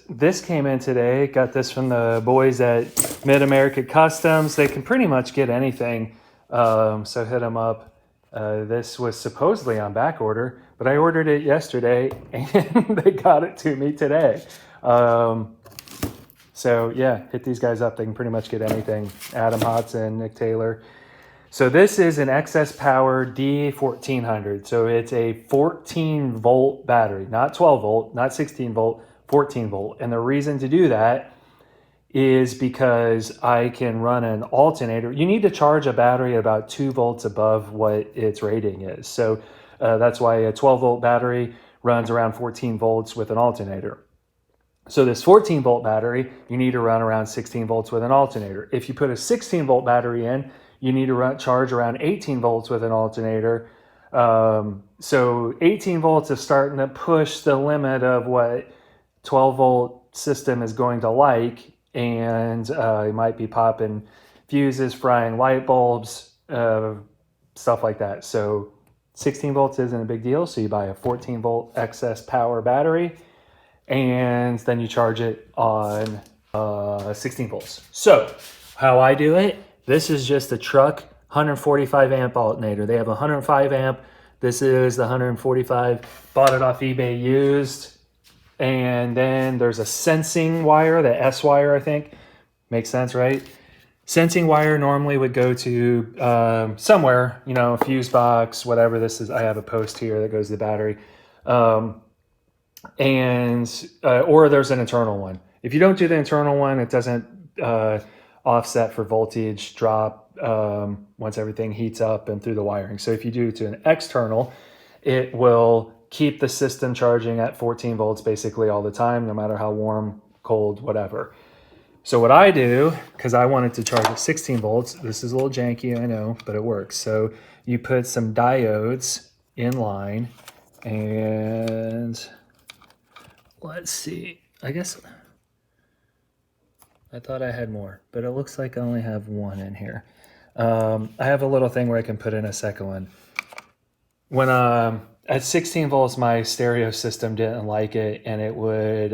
this came in today. Got this from the boys at Mid-America Customs. They can pretty much get anything. So hit them up. This was supposedly on back order, but I ordered it yesterday and they got it to me today. So yeah, hit these guys up. They can pretty much get anything. Adam Hodson, Nick Taylor. So this is an excess power D1400. So it's a 14 volt battery, not 12 volt, not 16 volt, 14 volt. And the reason to do that is because I can run an alternator. You need to charge a battery at about 2 volts above what its rating is. So that's why a 12 volt battery runs around 14 volts with an alternator. So this 14 volt battery, you need to run around 16 volts with an alternator. If you put a 16 volt battery in, you need to charge around 18 volts with an alternator. So 18 volts is starting to push the limit of what 12 volt system is going to like. And it might be popping fuses, frying light bulbs, stuff like that. So 16 volts isn't a big deal. So you buy a 14 volt excess power battery and then you charge it on 16 volts. So how I do it, this is just a truck 145 amp alternator. They have a 105 amp. This is the 145. Bought it off eBay used. And then there's a sensing wire, the S wire, I think. Makes sense, right? Sensing wire normally would go to somewhere, you know, fuse box, whatever this is. I have a post here that goes to the battery. Or there's an internal one. If you don't do the internal one, it doesn't offset for voltage drop once everything heats up and through the wiring. So if you do to an external, it will keep the system charging at 14 volts basically all the time, no matter how warm, cold, whatever. So what I do, because I wanted to charge at 16 volts, this is a little janky, I know, but it works. So you put some diodes in line and let's see, I guess I thought I had more, but it looks like I only have one in here. I have a little thing where I can put in a second one. When at 16 volts, my stereo system didn't like it and it would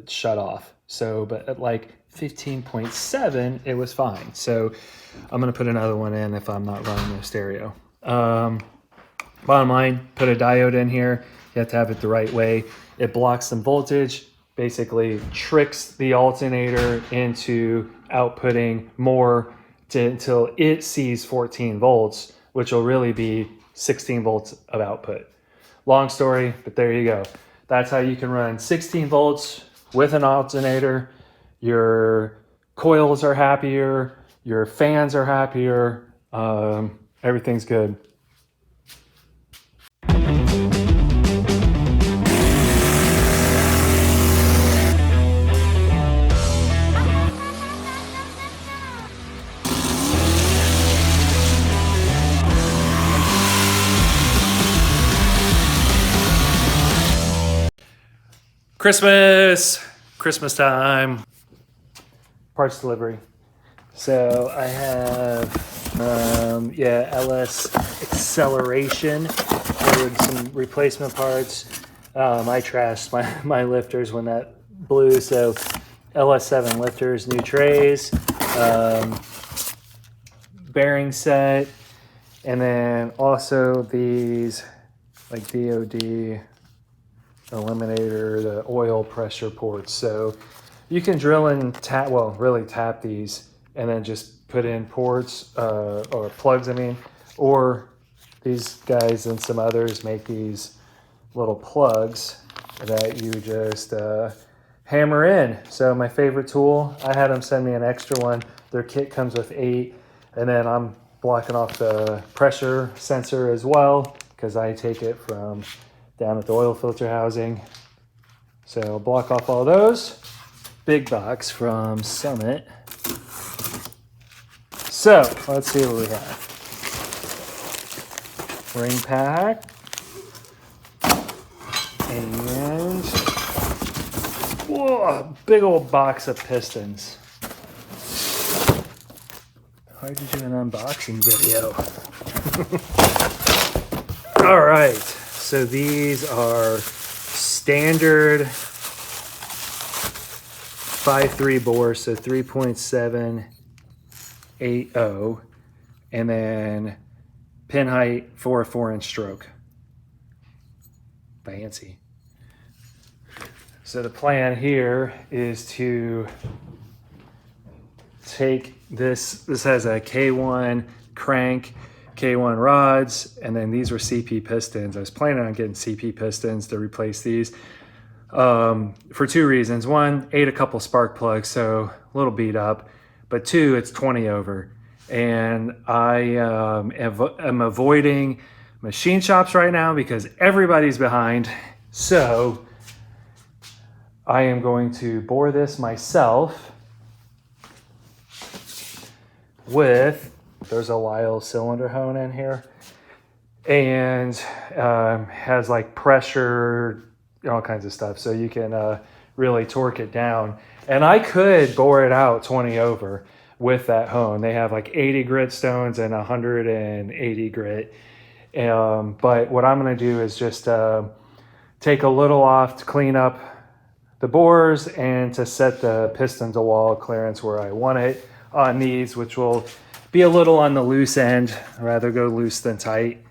shut off. So, but at like 15.7, it was fine. So I'm gonna put another one in if I'm not running the stereo. Bottom line, put a diode in here. You have to have it the right way. It blocks some voltage, basically tricks the alternator into outputting more until it sees 14 volts, which will really be 16 volts of output. Long story, but there you go. That's how you can run 16 volts with an alternator. Your coils are happier, your fans are happier, everything's good. Christmas time, parts delivery. So I have, LS acceleration, ordered some replacement parts. I trashed my lifters when that blew. So LS7 lifters, new trays, bearing set, and then also these like DOD eliminator, the oil pressure ports. So you can drill and tap, well, really tap these and then just put in ports or plugs, or these guys and some others make these little plugs that you just hammer in. So my favorite tool, I had them send me an extra one. Their kit comes with 8, and then I'm blocking off the pressure sensor as well because I take it from down at the oil filter housing. So I'll block off all those. Big box from Summit. So let's see what we have. Ring pack. And whoa, big old box of pistons. Hard to do an unboxing video. All right. So these are standard 5.3 bore, so 3.780, and then pin height for a 4-inch stroke. Fancy. So the plan here is to take this has a K1 crank, K1 rods, and then these were CP pistons. I was planning on getting CP pistons to replace these for two reasons. One, ate a couple spark plugs, so a little beat up, but two, it's 20 over. And I am avoiding machine shops right now because everybody's behind. So I am going to bore this myself with, there's a Lyle cylinder hone in here, and has like pressure, all kinds of stuff, so you can really torque it down. And I could bore it out 20 over with that hone. They have like 80 grit stones and 180 grit. But what I'm going to do is just take a little off to clean up the bores and to set the piston to wall clearance where I want it on these, which will be a little on the loose end. I'd rather go loose than tight.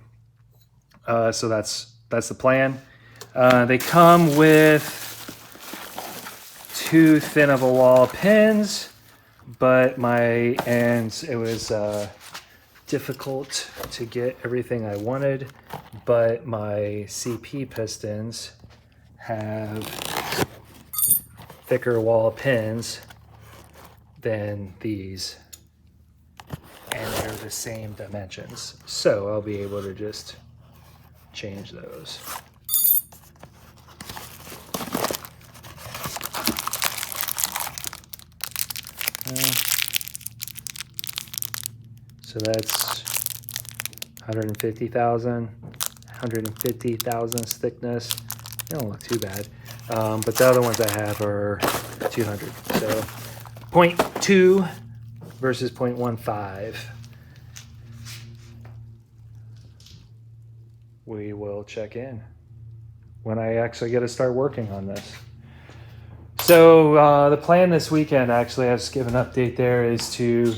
So that's the plan. They come with 2 thin of a wall pins, but it was difficult to get everything I wanted, but my CP pistons have thicker wall pins than these, and they're the same dimensions, so I'll be able to just change those. So that's 150 thousandths thickness. They don't look too bad. But the other ones I have are 200. So 0.2 versus 0.15. We will check in when I actually get to start working on this. So the plan this weekend, actually, I'll just give an update there, is to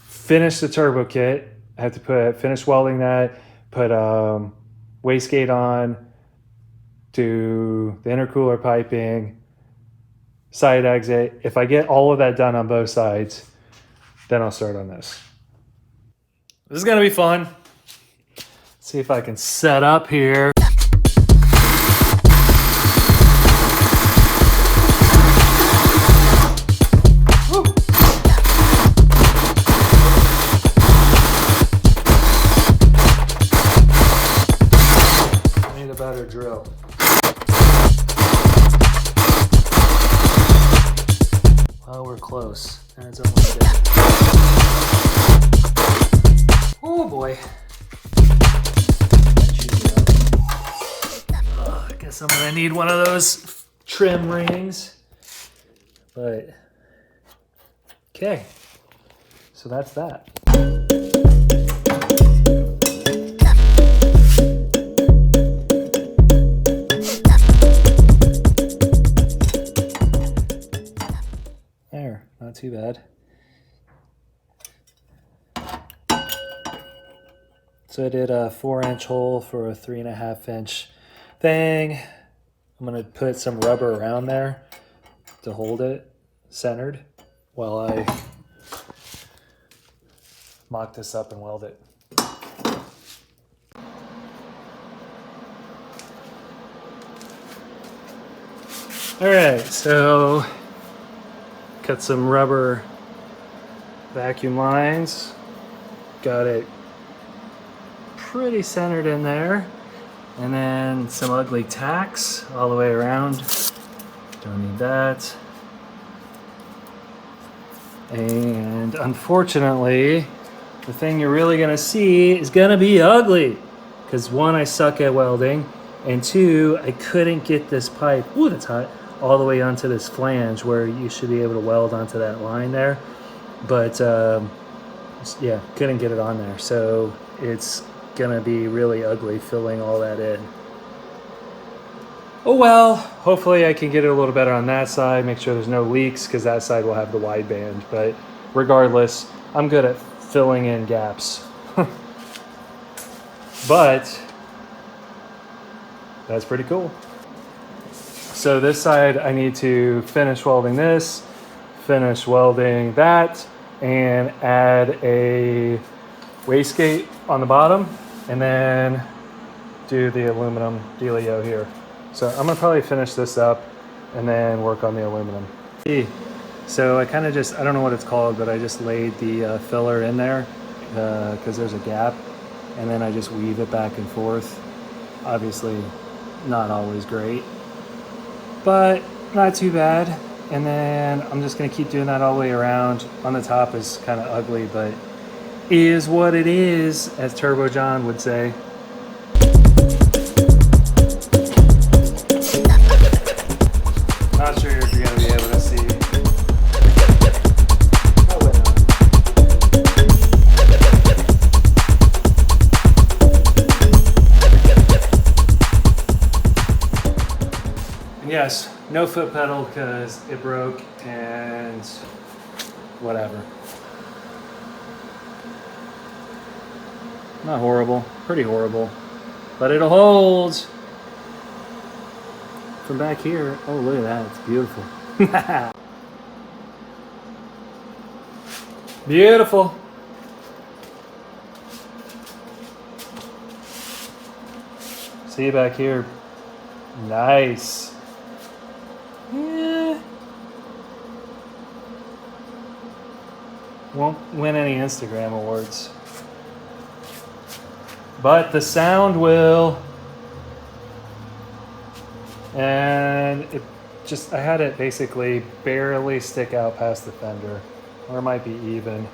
finish the turbo kit. I have to finish welding that, put wastegate on, do the intercooler piping, side exit. If I get all of that done on both sides, then I'll start on this. This is gonna be fun. See if I can set up here. Better drill. Well, we're close. That's almost there. Oh boy. I guess I'm gonna need one of those trim rings. But okay. So that's that. Not too bad. So I did a 4-inch hole for a 3.5-inch thing. I'm gonna put some rubber around there to hold it centered while I mock this up and weld it. All right, so cut some rubber vacuum lines, got it pretty centered in there, and then some ugly tacks all the way around. Don't need that. And unfortunately, the thing you're really gonna see is gonna be ugly, because one, I suck at welding, and two, I couldn't get this pipe, ooh, that's hot, all the way onto this flange where you should be able to weld onto that line there. But yeah, couldn't get it on there. So it's gonna be really ugly filling all that in. Oh well, hopefully I can get it a little better on that side, make sure there's no leaks, because that side will have the wideband. But regardless, I'm good at filling in gaps. But that's pretty cool. So this side, I need to finish welding this, finish welding that, and add a wastegate on the bottom, and then do the aluminum dealio here. So I'm gonna probably finish this up and then work on the aluminum. So I kind of just, I don't know what it's called, but I just laid the filler in there because there's a gap, and then I just weave it back and forth. Obviously not always great, but not too bad. And then I'm just gonna keep doing that all the way around. On the top is kind of ugly, but is what it is, as Turbo John would say. Not sure if you're gonna be able to see. Probably not. And yes, no foot pedal because it broke and whatever. Not horrible, pretty horrible, but it'll hold. From back here, oh look at that, it's beautiful. Beautiful. See you back here. Nice. Yeah. Won't win any Instagram awards, but the sound will. And it just, I had it basically barely stick out past the fender, or it might be even.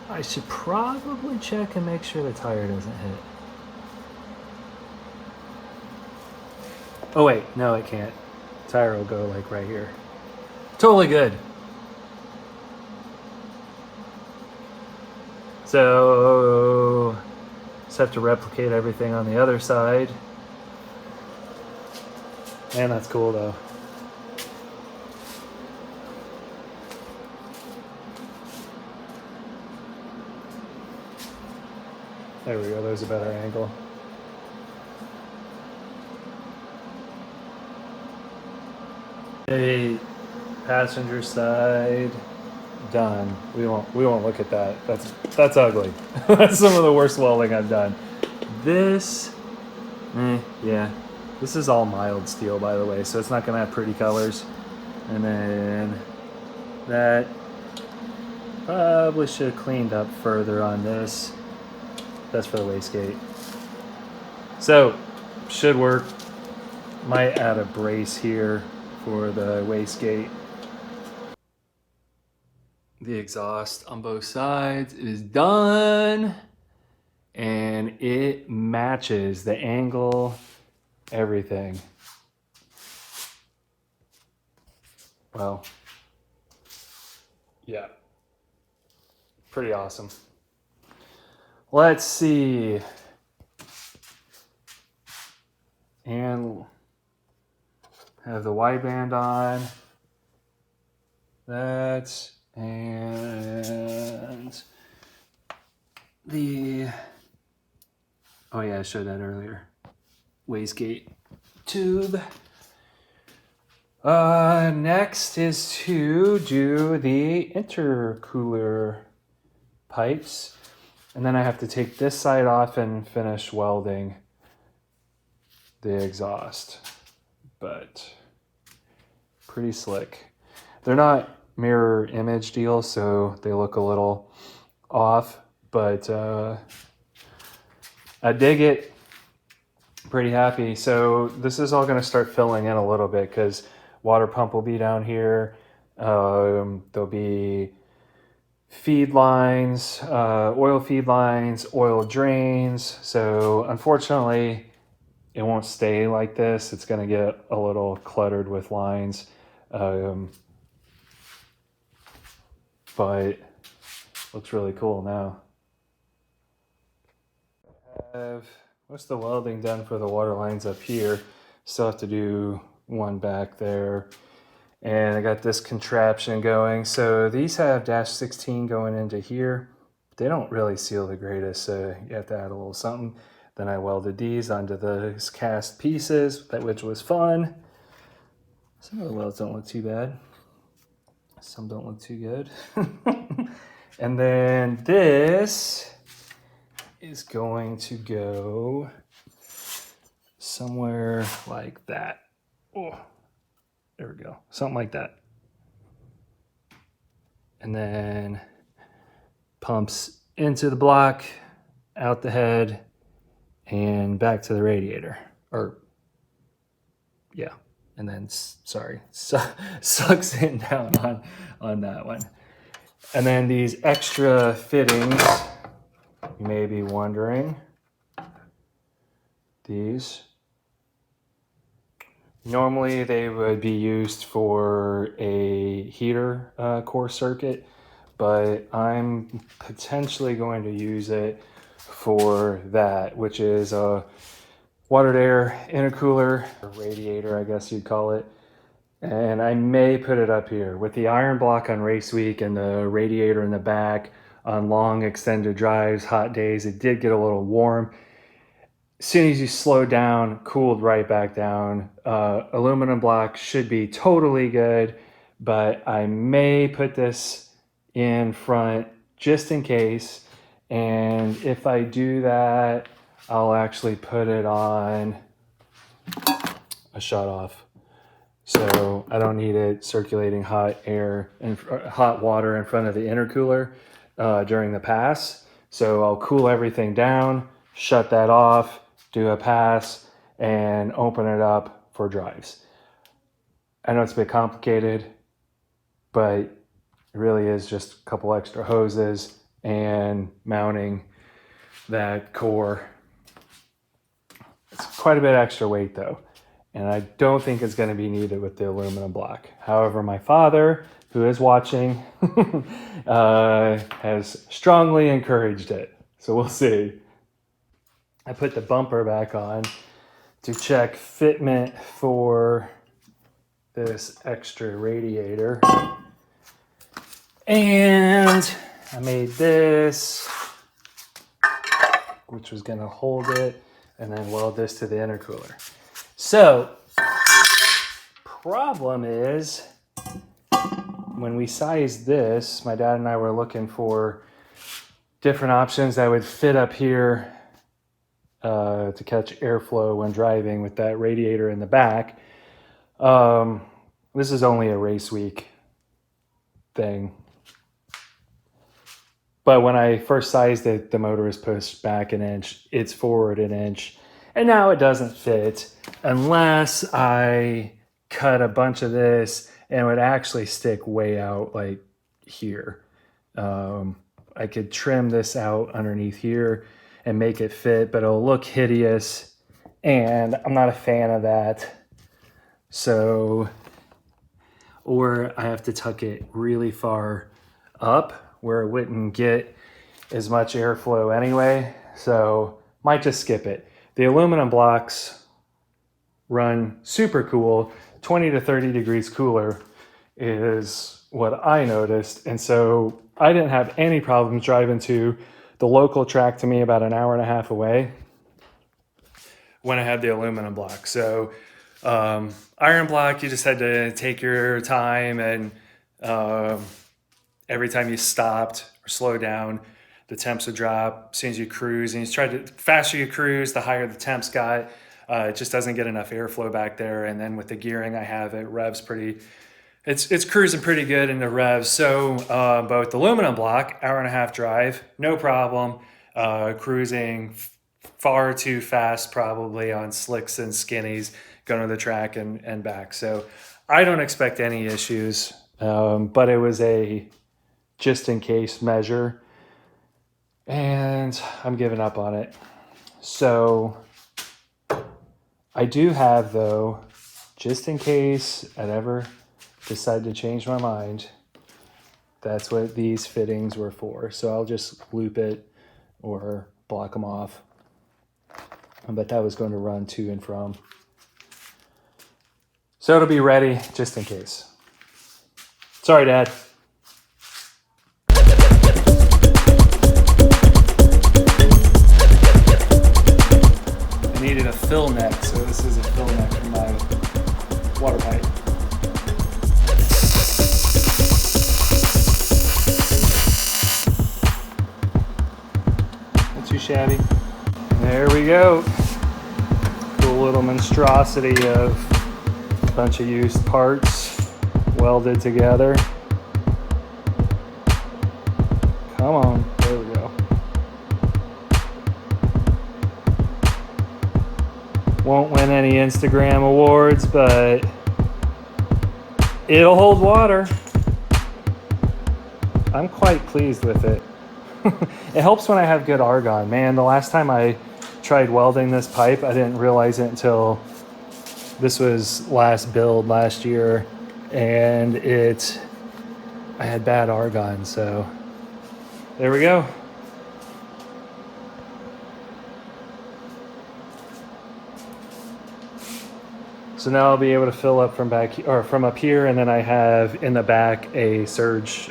I should probably check and make sure the tire doesn't hit. Oh wait, no it can't. Tire will go like right here. Totally good. So, just have to replicate everything on the other side. Man, that's cool though. There we go, there's a better angle. Hey, passenger side. Done. We won't look at that. That's ugly. That's some of the worst welding I've done. This, yeah. This is all mild steel, by the way, so it's not gonna have pretty colors. And then that probably should have cleaned up further on this. That's for the wastegate. So should work. Might add a brace here for the wastegate. The exhaust on both sides is done, and it matches the angle, everything. Well, yeah, pretty awesome. Let's see. And have the wideband on. That's and the, oh yeah, I showed that earlier, wastegate tube. Next is to do the intercooler pipes, and then I have to take this side off and finish welding the exhaust, but pretty slick. They're not mirror image deals, so they look a little off, but I dig it. Pretty happy. So this is all going to start filling in a little bit because water pump will be down here. There'll be feed lines, oil feed lines, oil drains. So unfortunately it won't stay like this. It's going to get a little cluttered with lines. But Looks really cool now. I have most of the welding done for the water lines up here. Still have to do one back there. And I got this contraption going. So these have dash 16 going into here. They don't really seal the greatest, so you have to add a little something. Then I welded these onto those cast pieces, which was fun. Some of the welds don't look too bad. Some don't look too good. And then this is going to go somewhere like that. Oh, there we go. Something like that. And then pumps into the block, out the head, and back to the radiator. Or, yeah. And then, sorry, sucks in down on that one. And then these extra fittings, you may be wondering, these. Normally they would be used for a heater core circuit, but I'm potentially going to use it for that, which is a water to air intercooler, or radiator, I guess you'd call it. And I may put it up here with the iron block on race week and the radiator in the back on long extended drives, hot days. It did get a little warm. As soon as you slow down, cooled right back down. Aluminum block should be totally good, but I may put this in front just in case. And if I do that, I'll actually put it on a shut off. So I don't need it circulating hot air and hot water in front of the intercooler during the pass. So I'll cool everything down, shut that off, do a pass, and open it up for drives. I know it's a bit complicated, but it really is just a couple extra hoses and mounting that core. It's quite a bit extra weight though, and I don't think it's going to be needed with the aluminum block. However, my father, who is watching, has strongly encouraged it. So we'll see. I put the bumper back on to check fitment for this extra radiator. And I made this, which was going to hold it, and then weld this to the intercooler. So, problem is, when we sized this, my dad and I were looking for different options that would fit up here to catch airflow when driving with that radiator in the back. This is only a race week thing. But when I first sized it, the motor was pushed back an inch, it's forward an inch, and now it doesn't fit unless I cut a bunch of this and it would actually stick way out like here. I could trim this out underneath here and make it fit, but it'll look hideous, and I'm not a fan of that. So, or I have to tuck it really far up where it wouldn't get as much airflow anyway, so might just skip it. The aluminum blocks run super cool. 20 to 30 degrees cooler is what I noticed, and so I didn't have any problems driving to the local track to me about an hour and a half away when I had the aluminum block. So iron block, you just had to take your time, and every time you stopped or slowed down, the temps would drop as soon as you cruise. And the faster you cruise, the higher the temps got. It just doesn't get enough airflow back there. And then with the gearing I have, it revs it's cruising pretty good in the revs. So, but with the aluminum block, hour and a half drive, no problem. Cruising far too fast, probably on slicks and skinnies, going to the track and back. So I don't expect any issues, but it was a just in case measure, and I'm giving up on it. So I do have, though, just in case I'd ever decide to change my mind, That's what these fittings were for. So I'll just loop it or block them off. But that was going to run to and from. So it'll be ready just in case. Sorry, Dad. I needed a fill neck, so this is a fill neck for my water pipe. Not too shabby. There we go. Cool little monstrosity of a bunch of used parts welded together. Come on, there we go. Won't win any Instagram awards, but it'll hold water. I'm quite pleased with it. It helps when I have good argon. Man, the last time I tried welding this pipe, I didn't realize it until this was last build last year, and I had bad argon, so there we go. So now I'll be able to fill up from back or from up here, and then I have in the back a surge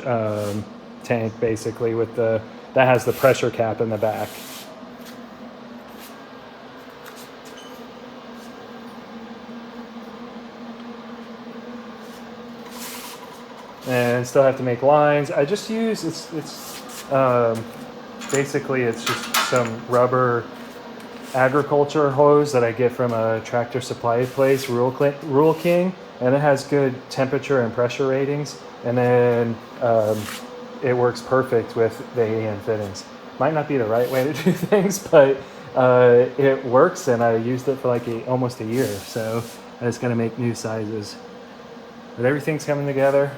tank, basically with that has the pressure cap in the back. And still have to make lines. I just use basically it's just some rubber agriculture hose that I get from a tractor supply place, Rural King, and it has good temperature and pressure ratings. And then it works perfect with the AN fittings. Might not be the right way to do things, but it works, and I used it for like almost a year. So I just gotta make new sizes. But everything's coming together.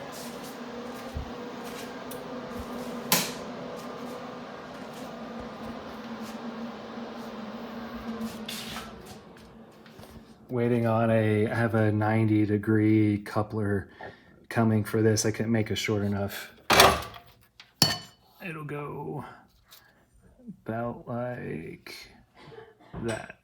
Waiting on I have a 90-degree coupler coming for this. I couldn't make it short enough. It'll go about like that.